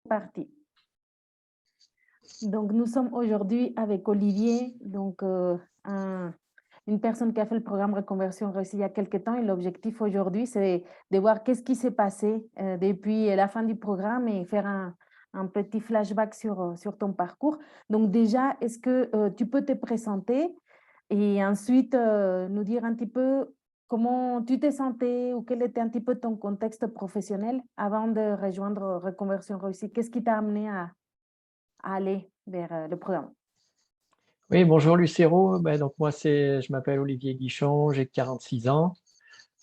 Parti. Donc, nous sommes aujourd'hui avec Olivier, donc une personne qui a fait le programme Reconversion réussie il y a quelques temps. Et l'objectif aujourd'hui, c'est de voir qu'est-ce qui s'est passé depuis la fin du programme et faire un petit flashback sur ton parcours. Donc, déjà, est-ce que tu peux te présenter et ensuite nous dire un petit peu comment tu te sentais ou quel était un petit peu ton contexte professionnel avant de rejoindre Reconversion réussie? Qu'est-ce qui t'a amené à aller vers le programme? Oui, bonjour Lucero. Donc moi, je m'appelle Olivier Guichon, j'ai 46 ans.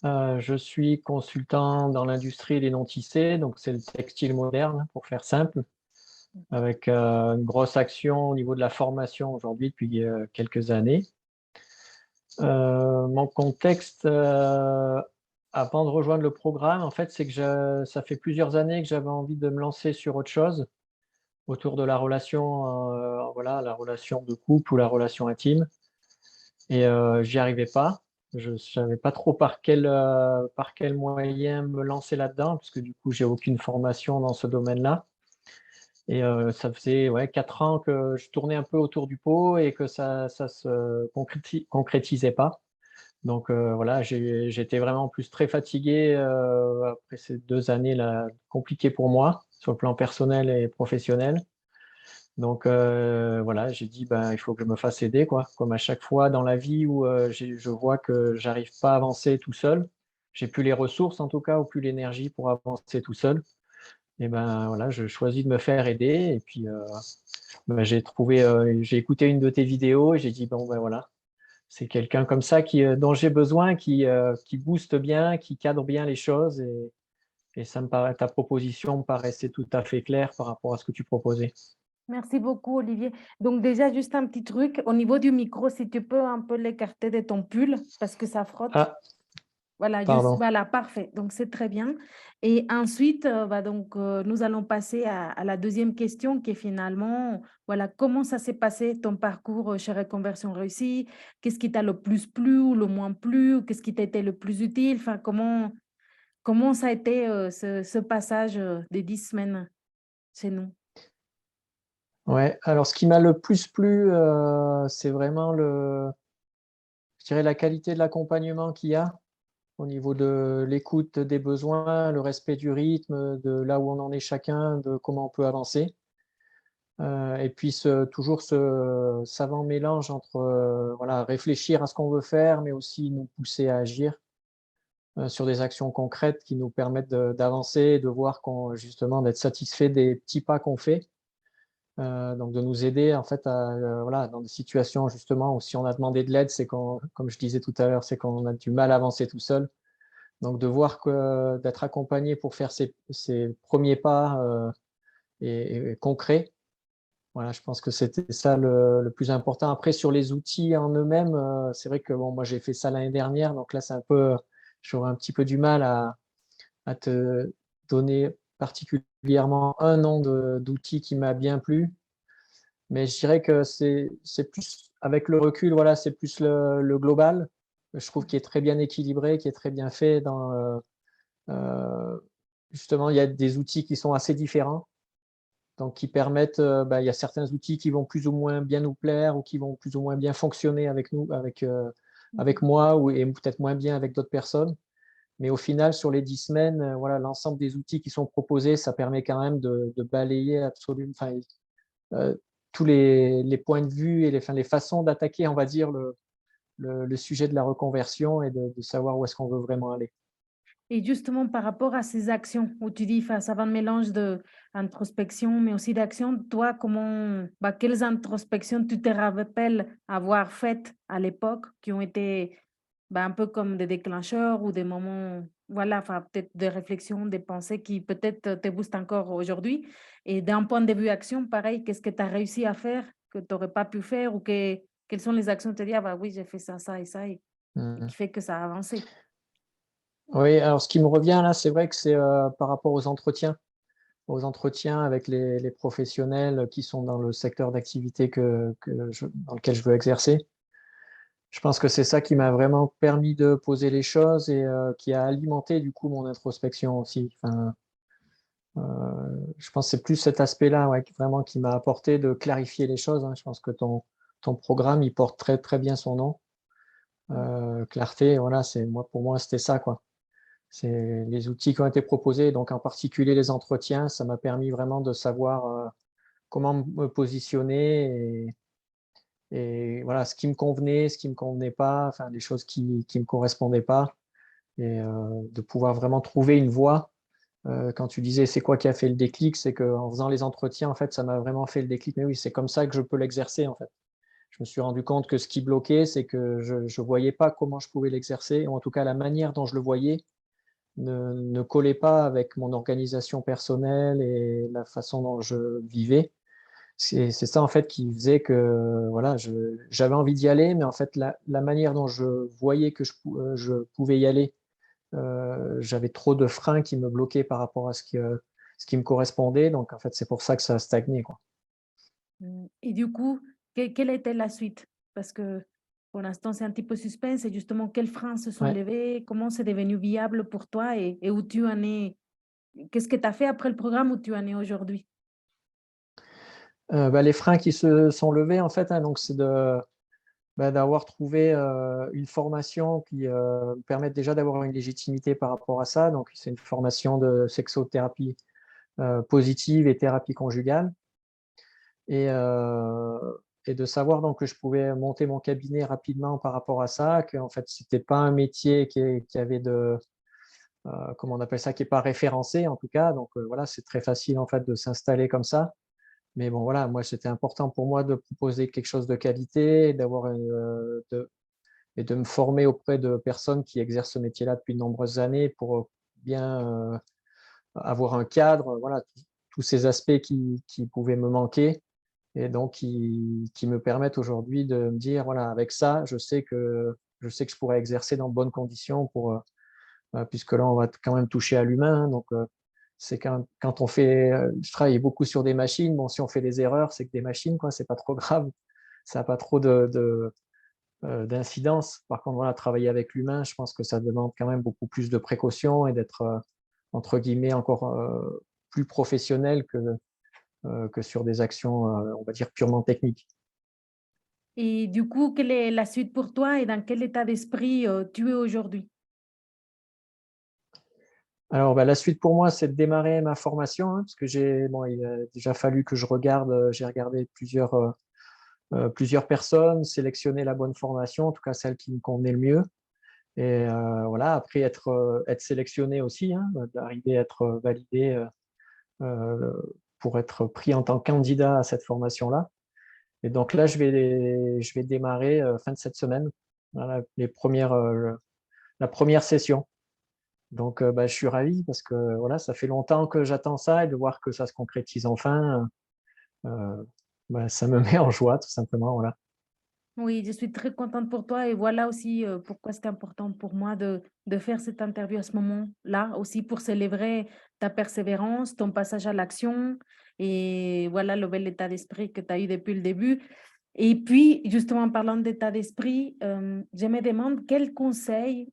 Je suis consultant dans l'industrie des non-tissés, donc c'est le textile moderne, pour faire simple, avec une grosse action au niveau de la formation aujourd'hui depuis quelques années. Mon contexte avant de rejoindre le programme, en fait, c'est que ça fait plusieurs années que j'avais envie de me lancer sur autre chose autour de la relation, voilà, la relation de couple ou la relation intime. Et j'y arrivais pas. Je ne savais pas trop par quel moyen me lancer là-dedans, parce que du coup, j'ai aucune formation dans ce domaine-là. Et ça faisait, ouais, 4 ans que je tournais un peu autour du pot et que ça se concrétisait pas. Donc voilà, j'étais vraiment en plus très fatigué, après ces 2 années-là compliquées pour moi, sur le plan personnel et professionnel. Donc voilà, j'ai dit: «Ben, il faut que je me fasse aider, quoi». Comme à chaque fois dans la vie où je vois que j'arrive pas à avancer tout seul, j'ai plus les ressources en tout cas, ou plus l'énergie pour avancer tout seul, et ben, voilà, je choisis de me faire aider. Et puis j'ai écouté une de tes vidéos et j'ai dit: «Bon, ben, voilà, c'est quelqu'un comme ça dont j'ai besoin, qui booste bien, qui cadre bien les choses». Et ta proposition me paraissait tout à fait claire par rapport à ce que tu proposais. Merci beaucoup, Olivier. Donc déjà, juste un petit truc, au niveau du micro, si tu peux un peu l'écarter de ton pull parce que ça frotte. Ah, Voilà, juste, pardon. voilà, parfait. Donc, c'est très bien. Et ensuite, nous allons passer à la deuxième question qui est finalement, voilà, comment ça s'est passé ton parcours chez Reconversion réussie? Qu'est-ce qui t'a le plus plu ou le moins plu? Ou qu'est-ce qui t'a été le plus utile? Enfin, comment ça a été ce passage des 10 semaines chez nous? Ouais, alors ce qui m'a le plus plu, c'est vraiment je dirais la qualité de l'accompagnement qu'il y a, au niveau de l'écoute des besoins, le respect du rythme, de là où on en est chacun, de comment on peut avancer. Et puis toujours ce savant mélange entre, voilà, réfléchir à ce qu'on veut faire, mais aussi nous pousser à agir, sur des actions concrètes qui nous permettent d'avancer, de voir justement d'être satisfait des petits pas qu'on fait. Donc de nous aider en fait à, voilà, dans des situations justement où si on a demandé de l'aide, c'est qu'on, comme je disais tout à l'heure, c'est qu'on a du mal à avancer tout seul. Donc de voir que d'être accompagné pour faire ces premiers pas, et concrets, voilà, je pense que c'était ça le plus important. Après sur les outils en eux-mêmes, c'est vrai que bon, moi j'ai fait ça l'année dernière, donc là c'est un peu, j'aurais un petit peu du mal à te donner particulièrement un nom d'outil qui m'a bien plu. Mais je dirais que c'est plus avec le recul, voilà, c'est plus le global, je trouve, qui est très bien équilibré, qui est très bien fait dans, justement, il y a des outils qui sont assez différents, donc qui permettent, il y a certains outils qui vont plus ou moins bien nous plaire ou qui vont plus ou moins bien fonctionner avec nous, avec moi, ou et peut-être moins bien avec d'autres personnes. Mais au final, sur les 10 semaines, voilà, l'ensemble des outils qui sont proposés, ça permet quand même de balayer absolument, enfin, tous les points de vue et les façons d'attaquer, on va dire, le sujet de la reconversion, et de savoir où est-ce qu'on veut vraiment aller. Et justement, par rapport à ces actions où tu dis, enfin, ça va un mélange d'introspection, mais aussi d'action, toi, quelles introspections tu te rappelles avoir faites à l'époque qui ont été un peu comme des déclencheurs ou des moments, voilà, enfin, peut-être des réflexions, des pensées qui peut-être te boostent encore aujourd'hui. Et d'un point de vue action, pareil, qu'est-ce que tu as réussi à faire que tu n'aurais pas pu faire ou quelles sont les actions que tu te dis, ah bah oui, j'ai fait ça, ça et ça, et Mmh. qui fait que ça a avancé. Oui, alors ce qui me revient là, c'est vrai que c'est, par rapport aux entretiens avec les professionnels qui sont dans le secteur d'activité dans lequel je veux exercer. Je pense que c'est ça qui m'a vraiment permis de poser les choses, et qui a alimenté du coup mon introspection aussi. Enfin, Je pense que c'est plus cet aspect-là, ouais, vraiment qui m'a apporté de clarifier les choses, hein. Je pense que ton programme, il porte très, très bien son nom. Clarté, voilà, pour moi, c'était ça, quoi. C'est les outils qui ont été proposés, donc en particulier les entretiens, ça m'a permis vraiment de savoir comment me positionner et voilà, ce qui me convenait, ce qui me convenait pas, enfin, les choses qui me correspondaient pas et de pouvoir vraiment trouver une voie. Quand tu disais: «C'est quoi qui a fait le déclic?» c'est qu'en faisant les entretiens, en fait, ça m'a vraiment fait le déclic. Mais oui, c'est comme ça que je peux l'exercer, en fait. Je me suis rendu compte que ce qui bloquait, c'est que je voyais pas comment je pouvais l'exercer, ou en tout cas la manière dont je le voyais ne collait pas avec mon organisation personnelle et la façon dont je vivais. C'est ça, en fait, qui faisait que, voilà, j'avais envie d'y aller, mais en fait, la manière dont je voyais que je pouvais y aller, j'avais trop de freins qui me bloquaient par rapport à ce qui me correspondait. Donc, en fait, c'est pour ça que ça a stagné, quoi. Et du coup, quelle était la suite? Parce que pour l'instant, c'est un petit peu suspense. Et justement, quels freins se sont Ouais. levés? Comment c'est devenu viable pour toi et où tu en es? Qu'est-ce que tu as fait après le programme où tu en es aujourd'hui? Bah, les freins qui se sont levés, en fait, hein, donc c'est d'avoir trouvé, une formation qui, me permette déjà d'avoir une légitimité par rapport à ça. Donc c'est une formation de sexothérapie, positive et thérapie conjugale et de savoir donc que je pouvais monter mon cabinet rapidement par rapport à ça, qu'en fait, c'était pas un métier qui avait comment on appelle ça? Qui est pas référencé en tout cas. Donc voilà, c'est très facile en fait de s'installer comme ça. Mais bon voilà, moi, c'était important pour moi de proposer quelque chose de qualité, d'avoir et de me former auprès de personnes qui exercent ce métier-là depuis de nombreuses années pour bien, avoir un cadre, voilà, tous ces aspects qui pouvaient me manquer et donc qui me permettent aujourd'hui de me dire: «Voilà, avec ça, je sais que je pourrais exercer dans de bonnes conditions pour, puisque là, on va quand même toucher à l'humain, hein, donc c'est quand on fait, je travaille beaucoup sur des machines, bon, si on fait des erreurs, c'est que des machines, quoi, c'est pas trop grave, ça a pas trop d'incidence. Par contre, voilà, travailler avec l'humain, je pense que ça demande quand même beaucoup plus de précautions et d'être, entre guillemets, encore, plus professionnel que sur des actions, on va dire purement techniques. Et du coup, quelle est la suite pour toi et dans quel état d'esprit tu es aujourd'hui? Alors, bah, la suite pour moi, c'est de démarrer ma formation, hein, parce que il a déjà fallu que je regarde, j'ai regardé plusieurs personnes, sélectionner la bonne formation, en tout cas celle qui me convenait le mieux et voilà, après être sélectionné aussi, hein, d'arriver à être, validé, pour être pris en tant que candidat à cette formation-là et donc là, je vais démarrer, fin de cette semaine, voilà, la première session. Donc bah, je suis ravi parce que voilà, ça fait longtemps que j'attends ça et de voir que ça se concrétise enfin, bah, ça me met en joie tout simplement, voilà. Oui, je suis très contente pour toi et voilà aussi pourquoi c'est important pour moi de faire cette interview à ce moment-là, aussi pour célébrer ta persévérance, ton passage à l'action et voilà le bel état d'esprit que tu as eu depuis le début. Et puis, justement, en parlant d'état d'esprit, je me demande quel conseil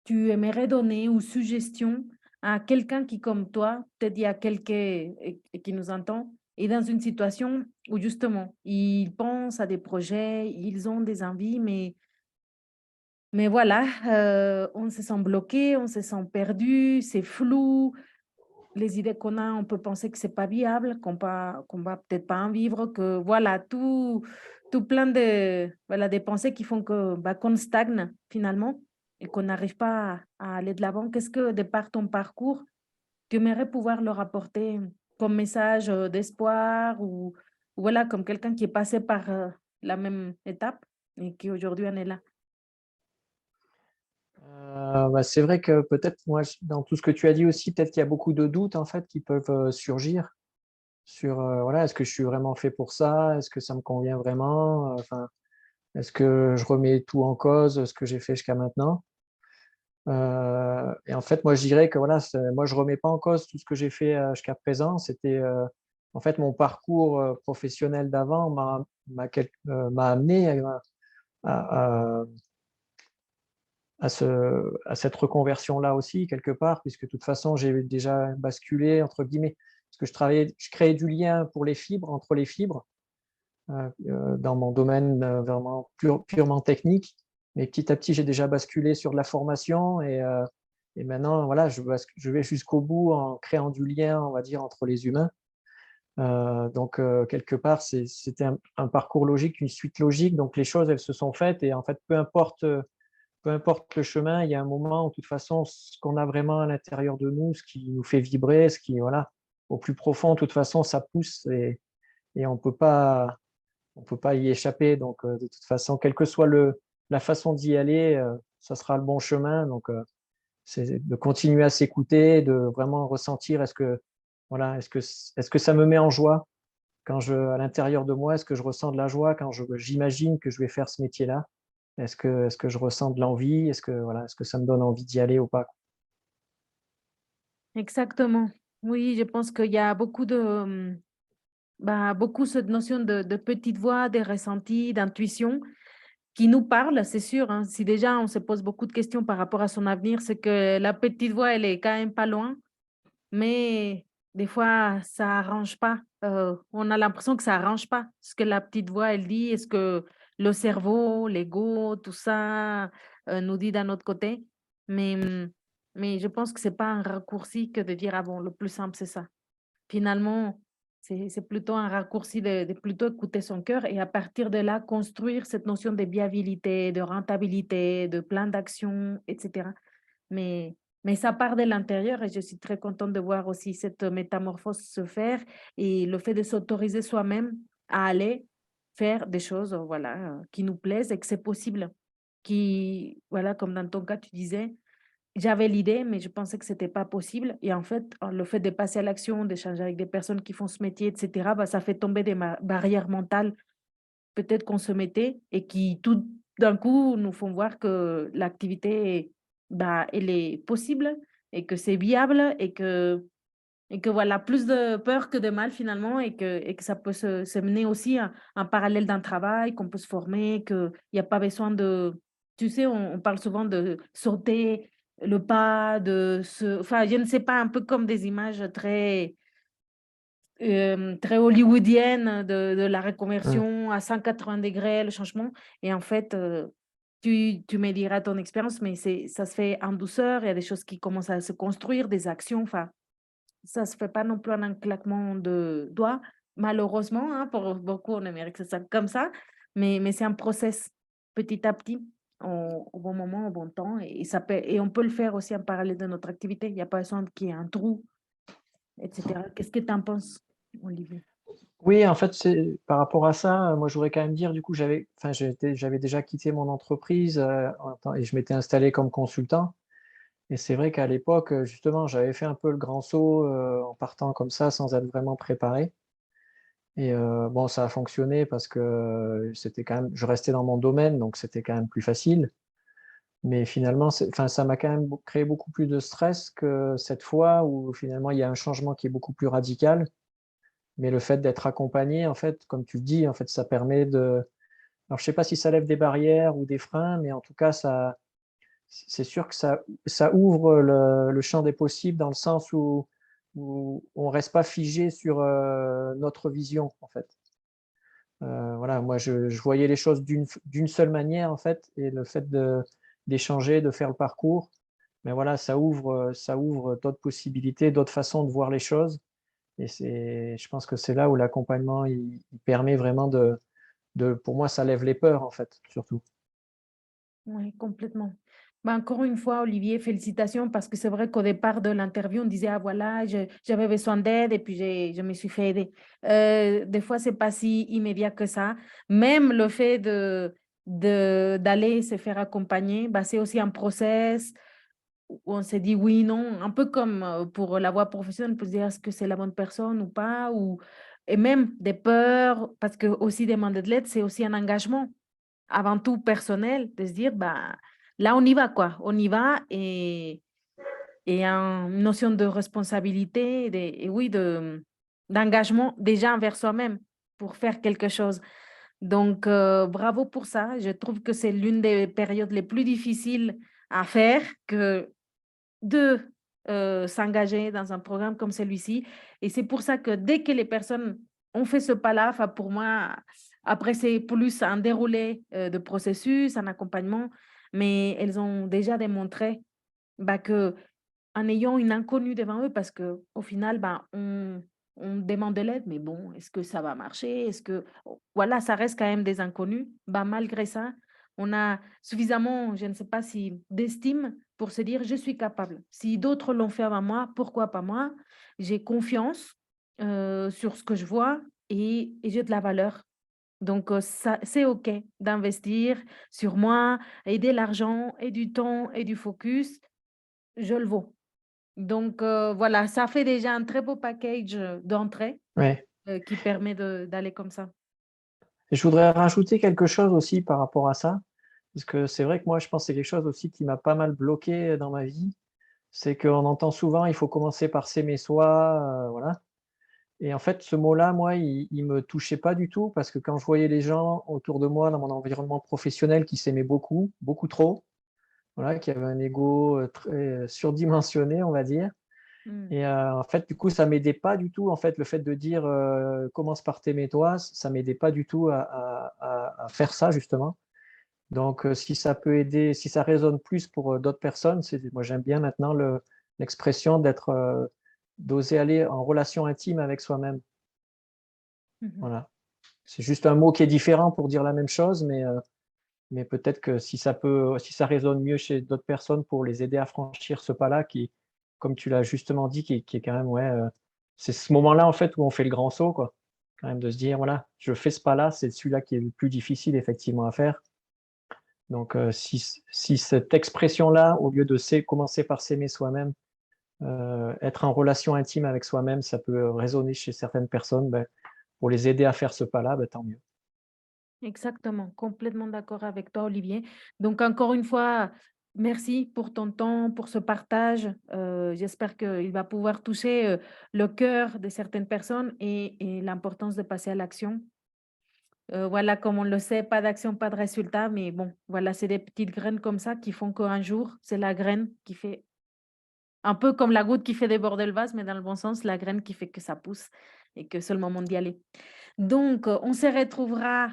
tu aimerais donner ou suggestion à quelqu'un qui, comme toi, peut-être il y a quelqu'un et qui nous entend, est dans une situation où justement, ils pensent à des projets, ils ont des envies, mais voilà, on se sent bloqué, on se sent perdu, c'est flou. Les idées qu'on a, on peut penser que c'est pas viable, qu'on va peut-être pas en vivre, que voilà, tout plein de, voilà, des pensées qui font que, bah, qu'on stagne finalement et qu'on n'arrive pas à aller de l'avant. Qu'est-ce que, de par ton parcours, tu aimerais pouvoir leur apporter comme message d'espoir ou voilà, comme quelqu'un qui est passé par la même étape et qui aujourd'hui en est là? Bah, c'est vrai que peut-être moi, dans tout ce que tu as dit aussi, peut-être qu'il y a beaucoup de doutes en fait qui peuvent, surgir sur, voilà, est-ce que je suis vraiment fait pour ça? Est-ce que ça me convient vraiment? Enfin, est-ce que je remets tout en cause, ce que j'ai fait jusqu'à maintenant? Et en fait, moi, je dirais que voilà, moi, je remets pas en cause tout ce que j'ai fait, jusqu'à présent. C'était, en fait, mon parcours, professionnel d'avant m'a amené à à cette reconversion-là aussi, quelque part, puisque de toute façon, j'ai déjà basculé, entre guillemets, parce que je créais du lien pour les fibres, entre les fibres, dans mon domaine vraiment purement technique. Mais petit à petit, j'ai déjà basculé sur de la formation et maintenant, voilà, je vais jusqu'au bout en créant du lien, on va dire, entre les humains. Donc, quelque part, c'était un parcours logique, une suite logique. Donc, les choses, elles se sont faites et en fait, peu importe le chemin, il y a un moment où, de toute façon, ce qu'on a vraiment à l'intérieur de nous, ce qui nous fait vibrer, ce qui, voilà, au plus profond, de toute façon, ça pousse et on peut pas y échapper. Donc, de toute façon, quelle que soit la façon d'y aller, ça sera le bon chemin. Donc, c'est de continuer à s'écouter, de vraiment ressentir voilà, est-ce que ça me met en joie à l'intérieur de moi, est-ce que je ressens de la joie quand j'imagine que je vais faire ce métier-là? Est-ce que je ressens de l'envie? Voilà, est-ce que ça me donne envie d'y aller ou pas? Exactement. Oui, je pense qu'il y a beaucoup beaucoup cette notion de petite voix, de ressenti, d'intuition qui nous parle, c'est sûr, hein. Si déjà on se pose beaucoup de questions par rapport à son avenir, c'est que la petite voix, elle est quand même pas loin, mais des fois, ça arrange pas. On a l'impression que ça arrange pas ce que la petite voix, elle dit, est-ce que le cerveau, l'ego, tout ça nous dit d'un autre côté. Mais, mais je pense que c'est pas un raccourci que de dire, ah bon, le plus simple, c'est ça. Finalement, c'est plutôt un raccourci de plutôt écouter son cœur et à partir de là, construire cette notion de viabilité, de rentabilité, de plan d'action, etc. Mais, mais ça part de l'intérieur et je suis très contente de voir aussi cette métamorphose se faire et le fait de s'autoriser soi-même à aller faire des choses voilà, qui nous plaisent et que c'est possible. Qui, voilà, comme dans ton cas, tu disais, j'avais l'idée, mais je pensais que c'était pas possible. Et en fait, le fait de passer à l'action, d'échanger avec des personnes qui font ce métier, etc., ça fait tomber des barrières mentales peut-être qu'on se mettait et qui tout d'un coup nous font voir que l'activité, elle est possible et que c'est viable et que voilà, plus de peur que de mal finalement et que ça peut se mener aussi en parallèle d'un travail, qu'on peut se former, qu'il n'y a pas besoin de, tu sais, on parle souvent de sauter le pas, enfin, je ne sais pas, un peu comme des images très hollywoodienne de la Mmh. reconversion à 180 degrés, le changement. Et en fait, tu me diras ton expérience, mais ça se fait en douceur. Il y a des choses qui commencent à se construire, des actions. Enfin, ça se fait pas non plus en un claquement de doigts, malheureusement. Hein, pour beaucoup, on aimerait que ça soit comme ça. Mais c'est un process petit à petit, au bon moment, au bon temps. Et on peut le faire aussi en parallèle de notre activité. Il n'y a pas besoin qu'il y ait un trou, etc. Qu'est-ce que tu en penses, Olivier? Oui, en fait, c'est par rapport à ça, moi, je voudrais quand même dire, du coup, j'avais déjà quitté mon entreprise, et je m'étais installé comme consultant. Et c'est vrai qu'à l'époque, justement, j'avais fait un peu le grand saut, en partant comme ça, sans être vraiment préparé. Et bon, ça a fonctionné parce que c'était quand même je restais dans mon domaine, donc c'était quand même plus facile. Mais finalement, ça m'a quand même créé beaucoup plus de stress que cette fois où finalement il y a un changement qui est beaucoup plus radical. Mais le fait d'être accompagné, en fait, comme tu le dis, en fait, ça permet alors je sais pas si ça lève des barrières ou des freins, mais en tout cas, c'est sûr que ça ouvre le champ des possibles dans le sens où on reste pas figé sur, notre vision, en fait. Voilà, moi je voyais les choses d'une seule manière, en fait, et le fait d'échanger, de faire le parcours, mais voilà, ça ouvre d'autres possibilités, d'autres façons de voir les choses et je pense que c'est là où l'accompagnement, il permet vraiment pour moi, ça lève les peurs, en fait, surtout. Oui, complètement. Encore une fois, Olivier, félicitations parce que c'est vrai qu'au départ de l'interview, on disait, ah voilà, j'avais besoin d'aide et puis je me suis fait aider. Des fois, c'est pas si immédiat que ça. Même le fait d'aller se faire accompagner, c'est aussi un process où on s'est dit oui, non, un peu comme pour la voie professionnelle, on peut se dire est-ce que c'est la bonne personne ou pas, et même des peurs, parce que aussi demander de l'aide, c'est aussi un engagement avant tout personnel, de se dire, là, on y va, quoi. On y va et une notion de responsabilité et oui, d'engagement déjà envers soi-même pour faire quelque chose. Donc, bravo pour ça. Je trouve que c'est l'une des périodes les plus difficiles à faire que de s'engager dans un programme comme celui-ci. Et c'est pour ça que dès que les personnes ont fait ce pas-là, enfin pour moi, après c'est plus un déroulé de processus, un accompagnement, mais elles ont déjà démontré bah, que en ayant une inconnue devant eux, parce que au final, bah, on demande de l'aide, mais bon, est-ce que ça va marcher? Est-ce que voilà, ça reste quand même des inconnus. Bah, malgré ça, on a suffisamment, je ne sais pas si d'estime pour se dire: «Je suis capable. Si d'autres l'ont fait avant moi, pourquoi pas moi?» J'ai confiance, sur ce que je vois et j'ai de la valeur. Donc ça c'est OK d'investir sur moi et de l'argent et du temps et du focus, je le vaux. Donc voilà, ça fait déjà un très beau package, d'entrée, Ouais. qui permet d'aller comme ça. Et je voudrais rajouter quelque chose aussi par rapport à ça, parce que c'est vrai que moi, je pense que c'est quelque chose aussi qui m'a pas mal bloqué dans ma vie. C'est qu'on entend souvent: «Il faut commencer par s'aimer soi», voilà. Et en fait, ce mot-là, moi, il me touchait pas du tout parce que quand je voyais les gens autour de moi dans mon environnement professionnel qui s'aimaient beaucoup, beaucoup trop, voilà, qui avaient un ego, très, surdimensionné, on va dire. Mmh. Et en fait, du coup, ça m'aidait pas du tout, en fait, le fait de dire, «Commence par t'aimer toi», ça m'aidait pas du tout à faire ça justement. Donc si ça peut aider, si ça résonne plus pour, d'autres personnes, c'est moi j'aime bien maintenant l'expression d'être, d'oser aller en relation intime avec soi-même. Mmh mh. Voilà. C'est juste un mot qui est différent pour dire la même chose, mais peut-être que si ça résonne mieux chez d'autres personnes pour les aider à franchir ce pas-là qui, comme tu l'as justement dit, qui est quand même, ouais, c'est ce moment-là, en fait, où on fait le grand saut, quoi. Quand même de se dire: «Voilà, je fais ce pas-là, c'est celui-là qui est le plus difficile effectivement à faire». Donc si cette expression-là, au lieu de commencer par s'aimer soi-même, être en relation intime avec soi-même, ça peut résonner chez certaines personnes, ben, pour les aider à faire ce pas-là, bah, tant mieux. Exactement, complètement d'accord avec toi, Olivier. Donc encore une fois, merci pour ton temps, pour ce partage. J'espère qu'il va pouvoir toucher, le cœur de certaines personnes et l'importance de passer à l'action. Voilà, comme on le sait, pas d'action, pas de résultat, mais bon, voilà, c'est des petites graines comme ça qui font qu'un jour, c'est la graine qui fait un peu comme la goutte qui fait déborder le vase, mais dans le bon sens, la graine qui fait que ça pousse et que c'est le moment d'y aller. Donc, on se retrouvera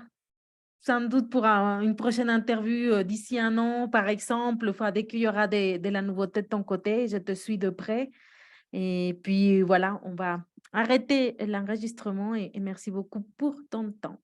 sans doute pour une prochaine interview d'ici un an, par exemple, enfin, dès qu'il y aura de la nouveauté de ton côté, je te suis de près. Et puis voilà, on va arrêter l'enregistrement et merci beaucoup pour ton temps.